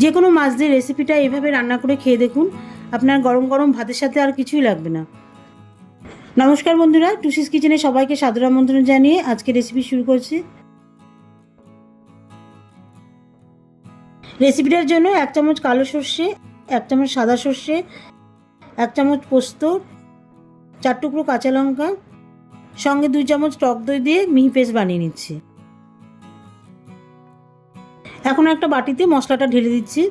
যে কোনো মাছ দিয়ে রেসিপিটা এভাবে রান্না করে খেয়ে দেখুন, আপনার গরম গরম ভাতের সাথে আর কিছুই লাগবে না। নমস্কার বন্ধুরা, টুসিস কিচেনে সবাইকে সাদর আমন্ত্রণ জানিয়ে আজকে রেসিপি শুরু করছি। রেসিপিটার জন্য 1 চামচ কালো সর্ষে, 1 চামচ সাদা সর্ষে, 1 চামচ পোস্ত, 4 টুকরো কাঁচা লঙ্কা, সঙ্গে 2 চামচ টক দই দিয়ে মিহি পেস্ট বানিয়ে নিচ্ছি। এখন একটা বাটিতে মশলাটা ঢেলে দিচ্ছি।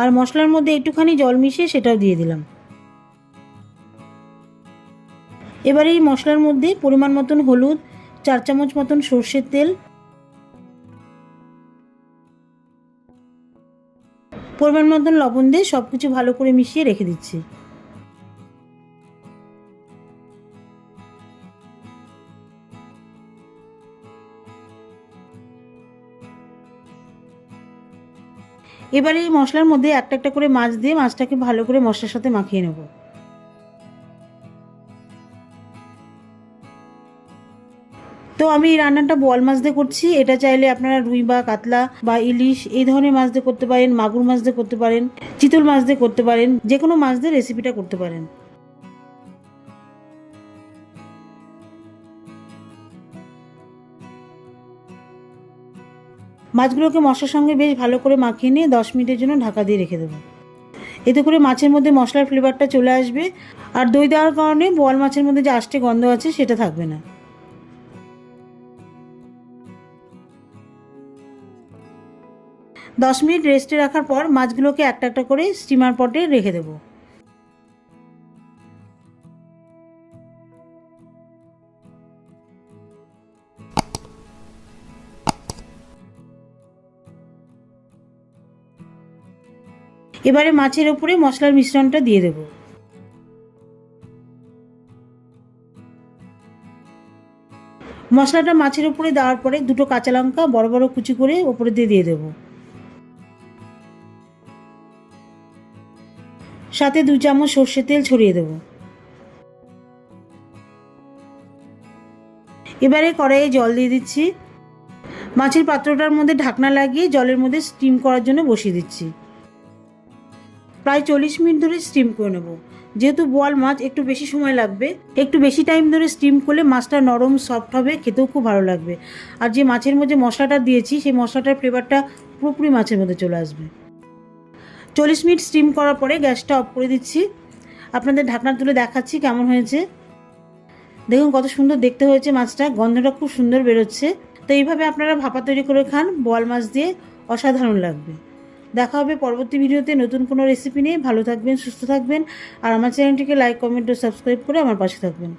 আর মশলার মধ্যে একটুখানি জল মিশিয়ে সেটাও দিয়ে দিলাম। এবার এই মশলার মধ্যে পরিমাণ মতন হলুদ, 4 চামচ মতন সর্ষের তেল, পরিমাণ মতন লবণ দিয়ে সব কিছু ভালো করে মিশিয়ে রেখে দিচ্ছি। এবারে এই মশলার মধ্যে একটা একটা করে মাছ দিয়ে মাছটাকে ভালো করে মশলার সাথে মাখিয়ে নেব। তো আমি এই রান্নাটা বোয়াল মাছ দিয়ে করছি। এটা চাইলে আপনারা রুই বা কাতলা বা ইলিশ এই ধরনের মাছ দিয়ে করতে পারেন, মাগুর মাছ দিয়ে করতে পারেন, চিতল মাছ দিয়ে করতে পারেন, যে কোনো মাছ দিয়ে রেসিপিটা করতে পারেন। মাছগুলোকে মশলার সঙ্গে বেশ ভালো করে মাখিয়ে নিয়ে 10 মিনিটের জন্য ঢাকা দিয়ে রেখে দেবো। এতে করে মাছের মধ্যে মশলার ফ্লেভারটা চলে আসবে, আর দই দেওয়ার কারণে বোয়াল মাছের মধ্যে যে আষ্টে গন্ধ আছে সেটা থাকবে না। 10 মিনিট রেস্টে রাখার পর মাছগুলোকে একটা একটা করে স্টিমার পটে রেখে দেবো। এবারে মাছের ওপরে মশলার মিশ্রণটা দিয়ে দেব। মশলাটা মাছের উপরে দেওয়ার পরে 2টো কাঁচা লঙ্কা বড় বড় কুচি করে ওপরে দিয়ে দেব। সাথে 2 চামচ সর্ষের তেল ছড়িয়ে দেব। এবারে কড়াইয়ে জল দিয়ে দিচ্ছি। মাছের পাত্রটার মধ্যে ঢাকনা লাগিয়ে জলের মধ্যে স্টিম করার জন্য বসিয়ে দিচ্ছি। প্রায় 40 মিনিট ধরে স্টিম করে নেব। যেহেতু বোয়াল মাছ একটু বেশি সময় লাগবে, একটু বেশি টাইম ধরে স্টিম করলে মাছটা নরম সফট হবে, খেতেও খুব ভালো লাগবে। আর যে মাছের মধ্যে মশলাটা দিয়েছি সেই মশলাটার ফ্লেভারটা পুরোপুরি মাছের মধ্যে চলে আসবে। 40 মিনিট স্টিম করার পরে গ্যাসটা অফ করে দিচ্ছি। আপনাদের ঢাকনা তুলে দেখাচ্ছি কেমন হয়েছে। দেখুন কত সুন্দর দেখতে হয়েছে মাছটা, গন্ধটা খুব সুন্দর বেরোচ্ছে। তো এইভাবে আপনারা ভাপা তৈরি করে খান বোয়াল মাছ দিয়ে, অসাধারণ লাগবে। দেখা হবে পরবর্তী ভিডিওতে নতুন কোনো রেসিপি নিয়ে। ভালো থাকবেন, সুস্থ থাকবেন, আর আমার চ্যানেলটিকে লাইক, কমেন্ট ও সাবস্ক্রাইব করে আমার পাশে থাকবেন।